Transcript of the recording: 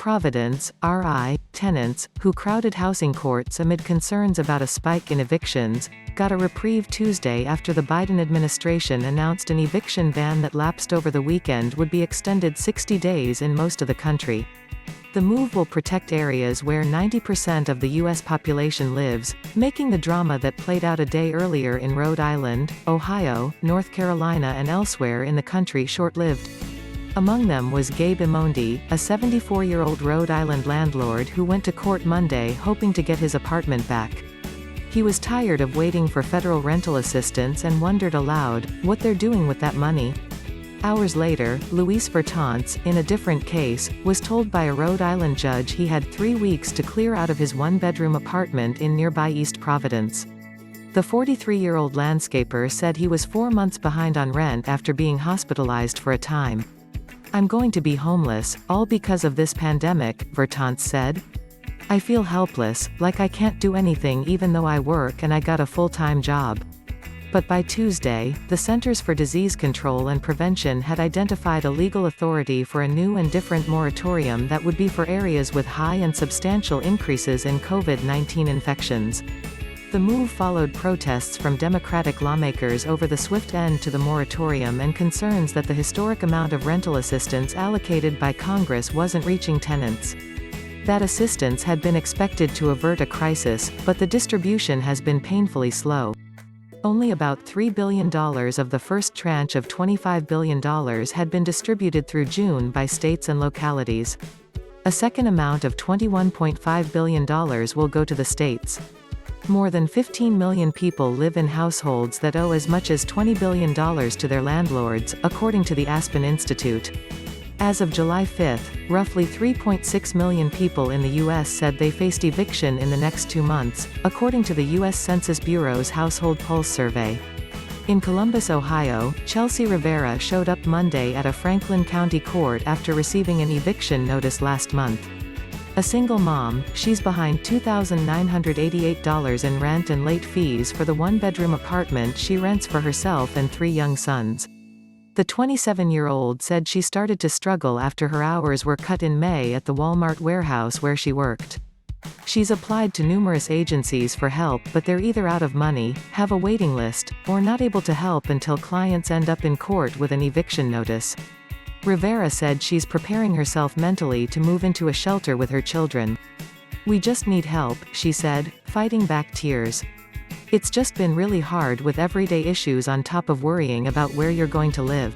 Providence, RI, tenants, who crowded housing courts amid concerns about a spike in evictions, got a reprieve Tuesday after the Biden administration announced an eviction ban that lapsed over the weekend would be extended 60 days in most of the country. The move will protect areas where 90% of the U.S. population lives, making the drama that played out a day earlier in Rhode Island, Ohio, North Carolina and elsewhere in the country short-lived. Among them was Gabe Imondi, a 74-year-old Rhode Island landlord who went to court Monday hoping to get his apartment back. He was tired of waiting for federal rental assistance and wondered aloud, what they're doing with that money. Hours later, Luis Vertentes, in a different case, was told by a Rhode Island judge he had 3 weeks to clear out of his one-bedroom apartment in nearby East Providence. The 43-year-old landscaper said he was 4 months behind on rent after being hospitalized for a time. "I'm going to be homeless, all because of this pandemic," Vertentes said. "I feel helpless, like I can't do anything even though I work and I got a full-time job." But by Tuesday, the Centers for Disease Control and Prevention had identified a legal authority for a new and different moratorium that would be for areas with high and substantial increases in COVID-19 infections. The move followed protests from Democratic lawmakers over the swift end to the moratorium and concerns that the historic amount of rental assistance allocated by Congress wasn't reaching tenants. That assistance had been expected to avert a crisis, but the distribution has been painfully slow. Only about $3 billion of the first tranche of $25 billion had been distributed through June by states and localities. A second amount of $21.5 billion will go to the states. More than 15 million people live in households that owe as much as $20 billion to their landlords, according to the Aspen Institute. As of July 5, roughly 3.6 million people in the U.S. said they faced eviction in the next 2 months, according to the U.S. Census Bureau's Household Pulse survey. In Columbus, Ohio, Chelsea Rivera showed up Monday at a Franklin County court after receiving an eviction notice last month. A single mom, she's behind $2,988 in rent and late fees for the one-bedroom apartment she rents for herself and 3 young sons. The 27-year-old said she started to struggle after her hours were cut in May at the Walmart warehouse where she worked. She's applied to numerous agencies for help, but they're either out of money, have a waiting list, or not able to help until clients end up in court with an eviction notice. Rivera said she's preparing herself mentally to move into a shelter with her children. "We just need help," she said, fighting back tears. "It's just been really hard with everyday issues on top of worrying about where you're going to live."